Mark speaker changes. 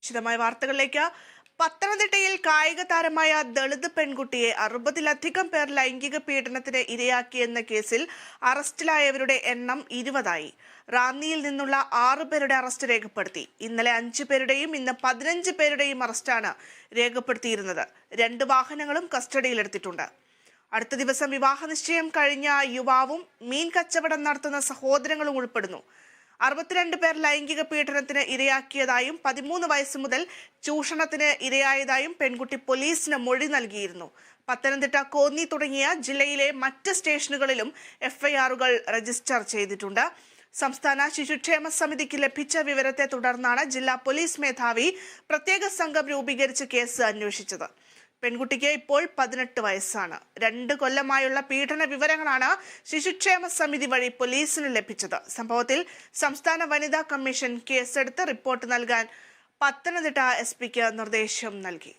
Speaker 1: വിശദമായ വാർത്തകളിലേക്ക്. പത്തനംതിട്ടയിൽ കായിക താരമായ ദളിത് പെൺകുട്ടിയെ 60-ലധികം പേർ ലൈംഗിക പീഡനത്തിന് ഇരയാക്കിയെന്ന കേസിൽ അറസ്റ്റിലായവരുടെ എണ്ണം 20ആയി. റാന്നിയിൽ നിന്നുള്ള 6 പേരുടെ അറസ്റ്റ് രേഖപ്പെടുത്തി. ഇന്നലെ 5 പേരുടെയും ഇന്ന് 15 പേരുടെയും അറസ്റ്റാണ് രേഖപ്പെടുത്തിയിരുന്നത്. 2 വാഹനങ്ങളും കസ്റ്റഡിയിലെടുത്തിട്ടുണ്ട്. അടുത്ത ദിവസം വിവാഹ നിശ്ചയം കഴിഞ്ഞ യുവാവും മീൻ കച്ചവടം നടത്തുന്ന സഹോദരങ്ങളും ഉൾപ്പെടുന്നു. 62 പേർ ലൈംഗിക പീഡനത്തിന് ഇരയാക്കിയതായും 13 വയസ്സ് മുതൽ ചൂഷണത്തിന് ഇരയായതായും പെൺകുട്ടി പോലീസിന് മൊഴി നൽകിയിരുന്നു. പത്തനംതിട്ട, കോന്നി തുടങ്ങിയ ജില്ലയിലെ മറ്റ് സ്റ്റേഷനുകളിലും എഫ്ഐആറുകൾ രജിസ്റ്റർ ചെയ്തിട്ടുണ്ട്. സംസ്ഥാന ശിശുക്ഷേമ സമിതിക്ക് ലഭിച്ച വിവരത്തെ തുടർന്നാണ് ജില്ലാ പോലീസ് മേധാവി പ്രത്യേക സംഘം രൂപീകരിച്ച് കേസ് അന്വേഷിച്ചത്. പെൺകുട്ടിക്ക് ഇപ്പോൾ 18 വയസ്സാണ്. 2 കൊല്ലമായുള്ള പീഡന വിവരങ്ങളാണ് ശിശുക്ഷേമ സമിതി വഴി പോലീസിന് ലഭിച്ചത്. സംഭവത്തിൽ സംസ്ഥാന വനിതാ കമ്മീഷൻ കേസെടുത്ത് റിപ്പോർട്ട് നൽകാൻ പത്തനംതിട്ട എസ്പിക്ക് നിർദ്ദേശം നൽകി.